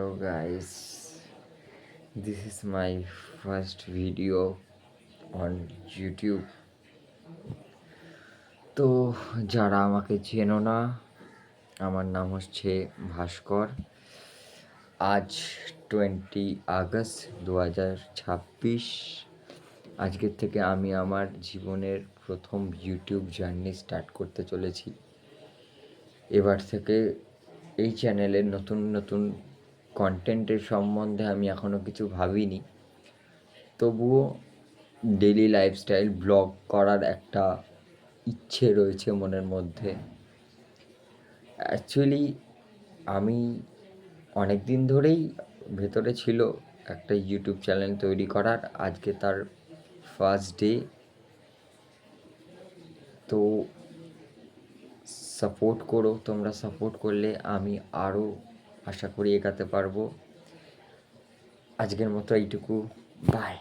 Hello guys, this is my first video on YouTube. তো যারা আমাকে চেনো না, আমার নাম হচ্ছে ভাস্কর। আজ 20 আগস্ট 2026। আজকের থেকে আমি আমার জীবনের প্রথম ইউটিউব জার্নি স্টার্ট করতে চলেছি। এবার থেকে এই চ্যানেলের নতুন নতুন কন্টেন্টের সম্বন্ধে আমি এখনও কিছু ভাবিনি, তবুও ডেলি লাইফস্টাইল ব্লগ করার একটা ইচ্ছে রয়েছে মনের মধ্যে। অ্যাকচুয়ালি আমি অনেক দিন ধরেই ভেতরে ছিল একটা ইউটিউব চ্যানেল তৈরি করার। আজকে তার ফার্স্ট ডে। তো সাপোর্ট করো, তোমরা সাপোর্ট করলে আমি আরও আশা করি এগাতে পারবো। আজকের মতো এইটুকু, বাই।